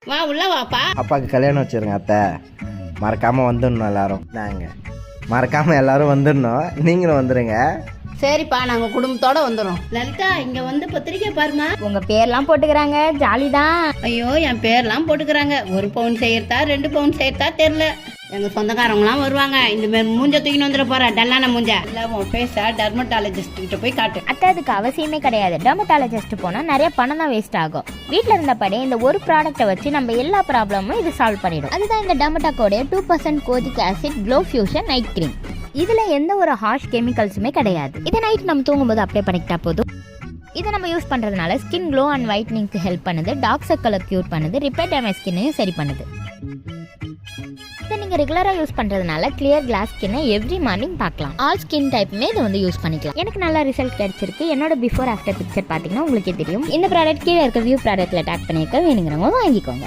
வா உள்ள வாப்பா. அப்பாவுக்கு கல்யாணம் வச்சிருங்க அத்தை, மறக்காமல் வந்துடணும் எல்லாரும். நாங்கள் மறக்காமல் எல்லாரும் வந்துடணும், நீங்களும் வந்துடுங்க. சரிப்பா, நாங்க குடும்பத்தோட வந்துடும். லலிதா, இங்க வந்து பத்திரிக்கை பாருமா. உங்க பேர்லாம் போட்டுக்கிறாங்க, ஜாலி தான். ஐயோ, என் பேர்லாம் போட்டுக்கிறாங்க. 1 பவுன் செய்யறதா 2 பவுன் செய்யறதா தெரியல. எங்க சொந்தக்காரவங்களாம் வருவாங்க. இந்த மாதிரி மூஞ்ச தூக்கின்னு வந்துட போற டல்லான மூஞ்ச இல்ல, உன் ஃபேஸ டெர்மட்டாலஜிஸ்ட் கிட்ட போய் காட்டு. அத்தை, அதுக்கு அவசியமே கிடையாது. டெர்மட்டாலஜிஸ்ட் போனா நிறைய பணம் தான் வேஸ்ட் ஆகும். வீட்டில் இருந்தபடி இந்த ஒரு ப்ராடக்ட்டை வச்சு நம்ம எல்லா ப்ராப்ளமும் இது சால்வ் பண்ணிடும். அதுதான் இந்த டெர்மட்டாக்கோடைய 2% kojic acid glow fusion night cream. இதுல எந்த ஒரு ஹார்ஷ் கெமிக்கல்ஸுமே கிடையாது. இதை நைட் நம்ம தூங்கும்போது அப்ளை பண்ணிக்கிட்டா போதும். இதை நம்ம யூஸ் பண்றதுனால ஸ்கின் க்ளோ அண்ட் ஒயிட்னிங்க்கு ஹெல்ப் பண்ணுது, டார்க் சர்க்கிளை கியூர் பண்ணுது, ரிப்பேர் டேமேஜ் ஸ்கின்னையும் சரி பண்ணுது. இதை நீங்கள் ரெகுலராக யூஸ் பண்ணுறதுனால கிளியர் கிளாஸ் ஸ்கின்னை எவ்ரி மார்னிங் பார்க்கலாம். ஆல் ஸ்கின் டைப்புமே இதை வந்து யூஸ் பண்ணிக்கலாம். எனக்கு நல்ல ரிசல்ட் கிடைச்சிருக்கு. என்னோட பிஃபோர் ஆஃப்டர் பிக்சர் பார்த்தீங்கன்னா உங்களுக்கே தெரியும். இந்த ப்ராடக்ட் கீழே இருக்க வியூ ப்ராடக்ட்டில் டேக் பண்ணியிருக்க, வேணுங்கிறவங்க வாங்கிக்கோங்க.